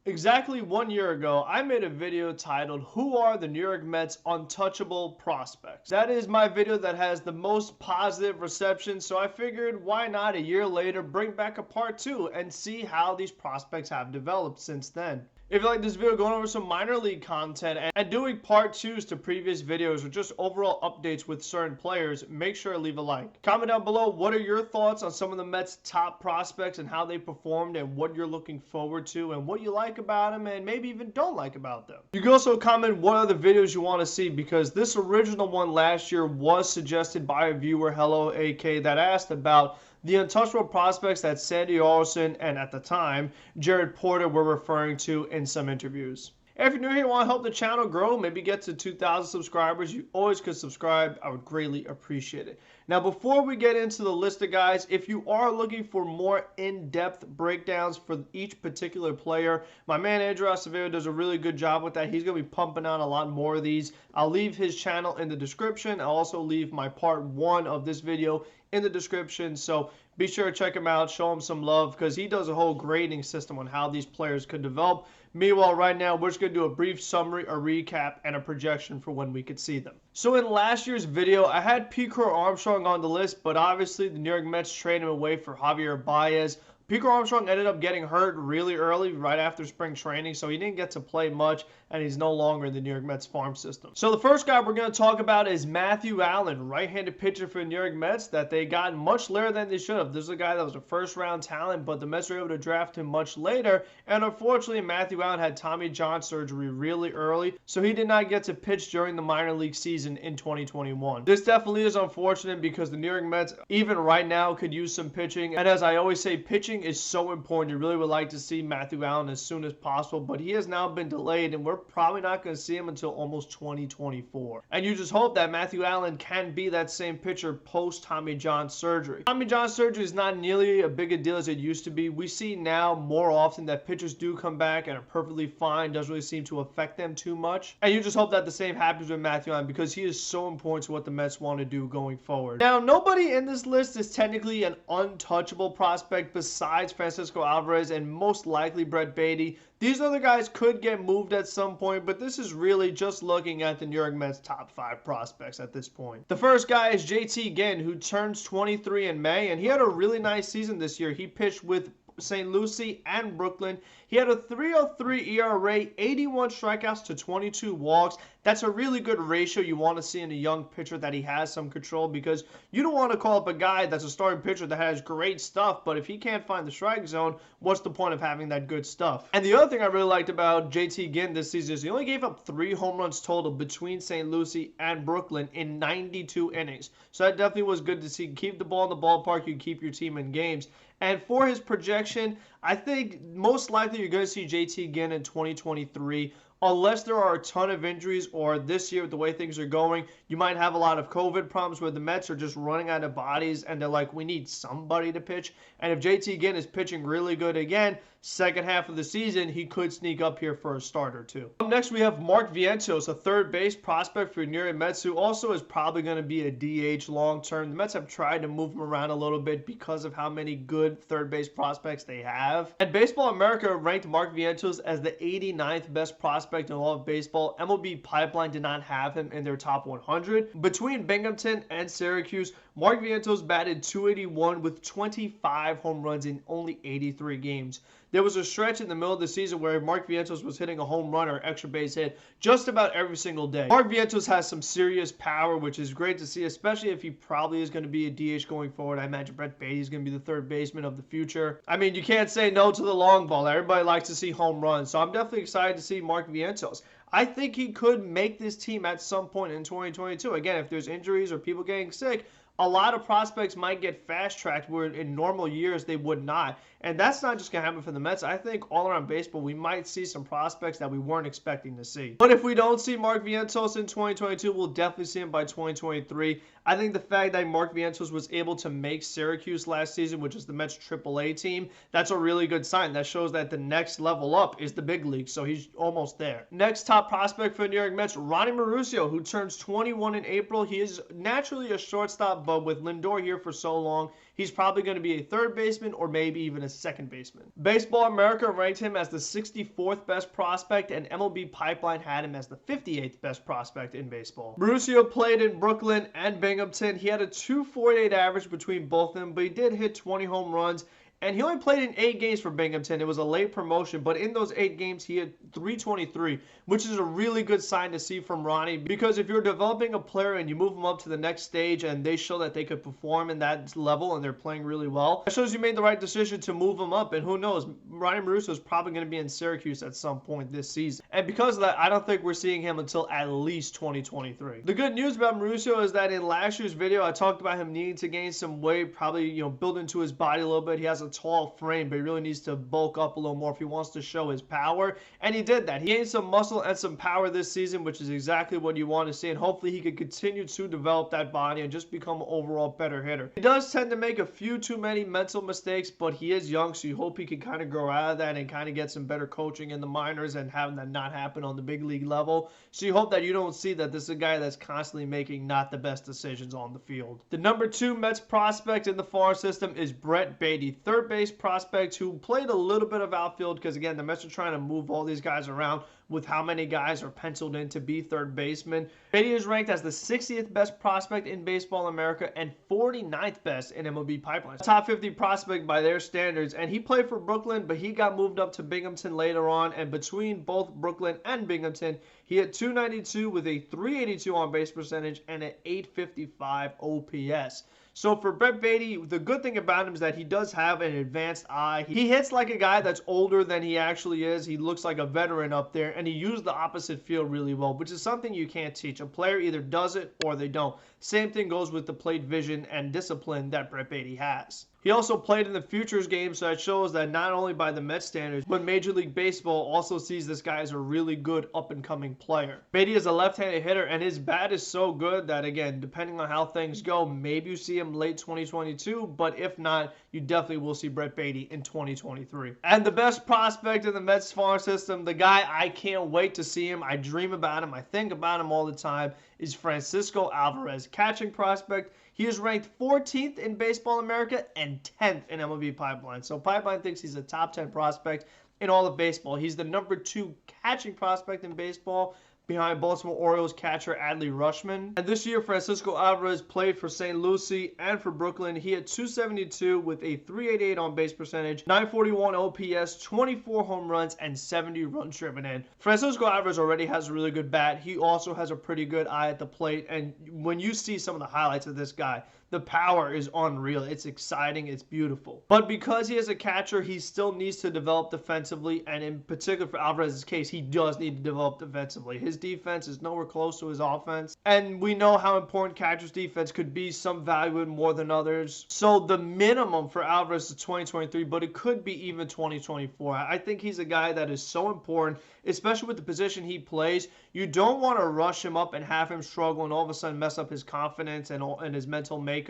Exactly 1 year ago, I made a video titled, "Who are the New York Mets' Untouchable Prospects?" That is my video that has the most positive reception, so I figured why not a year later bring back a part 2 and see how these prospects have developed since then. If you like this video, going over some minor league content and doing part 2s to previous videos or just overall updates with certain players, make sure to leave a like. Comment down below what are your thoughts on some of the Mets' top prospects and how they performed and what you're looking forward to and what you like about them and maybe even don't like about them. You can also comment what other videos you want to see, because this original one last year was suggested by a viewer, Hello AK, that asked about the untouchable prospects that Sandy Alderson and, at the time, Jared Porter were referring to in some interviews. If you're new here and want to help the channel grow, maybe get to 2,000 subscribers, you always could subscribe. I would greatly appreciate it. Now, before we get into the list of guys, if you are looking for more in-depth breakdowns for each particular player, my man Andrew Acevedo does a really good job with that. He's going to be pumping out a lot more of these. I'll leave his channel in the description. I'll also leave my part 1 of this video in the description, so be sure to check him out, show him some love, because he does a whole grading system on how these players could develop. Meanwhile, right now, we're just going to do a brief summary, a recap, and a projection for when we could see them. So in last year's video, I had Pico Armstrong on the list, but obviously the New York Mets traded him away for Javier Baez. Pico Armstrong ended up getting hurt really early, right after spring training, so he didn't get to play much, and he's no longer in the New York Mets farm system. So the first guy we're going to talk about is Matthew Allen, right-handed pitcher for the New York Mets that they got much later than they should have. This is a guy that was a first-round talent, but the Mets were able to draft him much later, and unfortunately, Matthew Allen had Tommy John surgery really early, so he did not get to pitch during the minor league season in 2021. This definitely is unfortunate because the New York Mets, even right now, could use some pitching, and as I always say, pitching is so important. You really would like to see Matthew Allen as soon as possible, but he has now been delayed, and we're probably not going to see him until almost 2024. And you just hope that Matthew Allen can be that same pitcher post Tommy John surgery. Tommy John surgery is not nearly as big a deal as it used to be. We see now more often that pitchers do come back and are perfectly fine, doesn't really seem to affect them too much. And you just hope that the same happens with Matthew Allen, because he is so important to what the Mets want to do going forward. Now, nobody in this list is technically an untouchable prospect besides Francisco Alvarez and most likely Brett Baty. These other guys could get moved at some point, but this is really just looking at the New York Mets top 5 prospects at this point. The first guy is JT Ginn, who turns 23 in May, and he had a really nice season this year. He pitched with St. Lucie and Brooklyn. He had a 3.03 ERA, 81 strikeouts to 22 walks. That's a really good ratio you want to see in a young pitcher, that he has some control, because you don't want to call up a guy that's a starting pitcher that has great stuff, but if he can't find the strike zone, what's the point of having that good stuff? And the other thing I really liked about JT Ginn this season is he only gave up 3 home runs total between St. Lucie and Brooklyn in 92 innings. So that definitely was good to see. Keep the ball in the ballpark, you keep your team in games. And for his projection, I think most likely you're going to see JT Ginn in 2023. Unless there are a ton of injuries, or this year with the way things are going, you might have a lot of COVID problems where the Mets are just running out of bodies and they're like, we need somebody to pitch. And if JT Ginn is pitching really good again, second half of the season, he could sneak up here for a start or two. Up next, we have Mark Vientos, a third base prospect for New York Mets, who also is probably going to be a DH long term. The Mets have tried to move him around a little bit because of how many good third base prospects they have. And Baseball America ranked Mark Vientos as the 89th best prospect in all of baseball. MLB Pipeline did not have him in their top 100. Between Binghamton and Syracuse, Mark Vientos batted .281 with 25 home runs in only 83 games. There was a stretch in the middle of the season where Mark Vientos was hitting a home run or extra base hit just about every single day. Mark Vientos has some serious power, which is great to see, especially if he probably is going to be a DH going forward. I imagine Brett Baty is going to be the third baseman of the future. I mean, you can't say no to the long ball. Everybody likes to see home runs, so I'm definitely excited to see Mark Vientos. I think he could make this team at some point in 2022. Again, if there's injuries or people getting sick, a lot of prospects might get fast-tracked where in normal years they would not. And that's not just going to happen for the Mets. I think all around baseball, we might see some prospects that we weren't expecting to see. But if we don't see Mark Vientos in 2022, we'll definitely see him by 2023. I think the fact that Mark Vientos was able to make Syracuse last season, which is the Mets AAA team, that's a really good sign. That shows that the next level up is the big league, so he's almost there. Next top prospect for the New York Mets, Ronnie Mauricio, who turns 21 in April. He is naturally a shortstop, but with Lindor here for so long, he's probably going to be a third baseman or maybe even a second baseman. Baseball America ranked him as the 64th best prospect, and MLB Pipeline had him as the 58th best prospect in baseball. Mauricio played in Brooklyn and Binghamton. He had a 2.48 average between both of them, but he did hit 20 home runs. And he only played in 8 games for Binghamton. It was a late promotion, but in those 8 games, he had 323, which is a really good sign to see from Ronnie, because if you're developing a player and you move them up to the next stage and they show that they could perform in that level and they're playing really well, that shows you made the right decision to move them up. And who knows, Ronnie Mauricio is probably going to be in Syracuse at some point this season. And because of that, I don't think we're seeing him until at least 2023. The good news about Mauricio is that in last year's video, I talked about him needing to gain some weight, probably, build into his body a little bit. He has a tall frame, but he really needs to bulk up a little more if he wants to show his power, and he did that. He gained some muscle and some power this season, which is exactly what you want to see, and hopefully he could continue to develop that body and just become an overall better hitter. He does tend to make a few too many mental mistakes, but he is young, so you hope he can kind of grow out of that and kind of get some better coaching in the minors and have that not happen on the big league level. So you hope that you don't see that this is a guy that's constantly making not the best decisions on the field. The number 2 Mets prospect in the farm system is Brett Baty, third base prospect who played a little bit of outfield, because again, the Mets are trying to move all these guys around with how many guys are penciled in to be third baseman. Baty is ranked as the 60th best prospect in Baseball America and 49th best in MLB Pipeline. Top 50 prospect by their standards, and he played for Brooklyn, but he got moved up to Binghamton later on, and between both Brooklyn and Binghamton, he had 292 with a 382 on base percentage and an 855 OPS. So for Brett Baty, the good thing about him is that he does have an advanced eye. He hits like a guy that's older than he actually is. He looks like a veteran up there, and he used the opposite field really well, which is something you can't teach. A player either does it or they don't. Same thing goes with the plate vision and discipline that Brett Baty has. He also played in the Futures game, so it shows that not only by the Mets standards, but Major League Baseball also sees this guy as a really good up-and-coming player. Baty is a left-handed hitter, and his bat is so good that, again, depending on how things go, maybe you see him late 2022, but if not, you definitely will see Brett Baty in 2023. And the best prospect in the Mets farm system, the guy I can't wait to see him, I dream about him, I think about him all the time, is Francisco Alvarez, catching prospect. He is ranked 14th in Baseball America and 10th in MLB Pipeline. So Pipeline thinks he's a top 10 prospect in all of baseball. He's the number 2 catching prospect in baseball, behind Baltimore Orioles catcher Adley Rutschman. And this year, Francisco Alvarez played for St. Lucie and for Brooklyn. He had 272 with a 388 on base percentage, 941 OPS, 24 home runs, and 70 runs driven in. Francisco Alvarez already has a really good bat. He also has a pretty good eye at the plate. And when you see some of the highlights of this guy, the power is unreal. It's exciting. It's beautiful. But because he is a catcher, he still needs to develop defensively. And in particular for Alvarez's case, he does need to develop defensively. His defense is nowhere close to his offense. And we know how important catcher's defense could be. Some value it more than others. So the minimum for Alvarez is 2023, but it could be even 2024. I think he's a guy that is so important, especially with the position he plays. You don't want to rush him up and have him struggle and all of a sudden mess up his confidence and his mental makeup.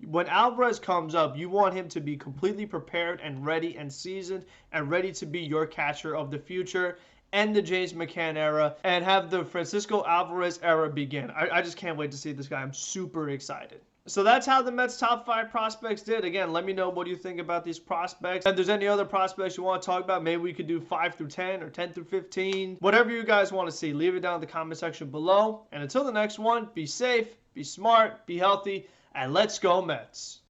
When Alvarez comes up, you want him to be completely prepared and ready and seasoned and ready to be your catcher of the future, end the James McCann era, and have the Francisco Alvarez era begin. I just can't wait to see this guy. I'm super excited. So that's how the Mets top 5 prospects did. Again, let me know what you think about these prospects. If there's any other prospects you want to talk about, maybe we could do 5 through 10 or 10 through 15. Whatever you guys want to see, leave it down in the comment section below. And until the next one, be safe, be smart, be healthy, and let's go Mets.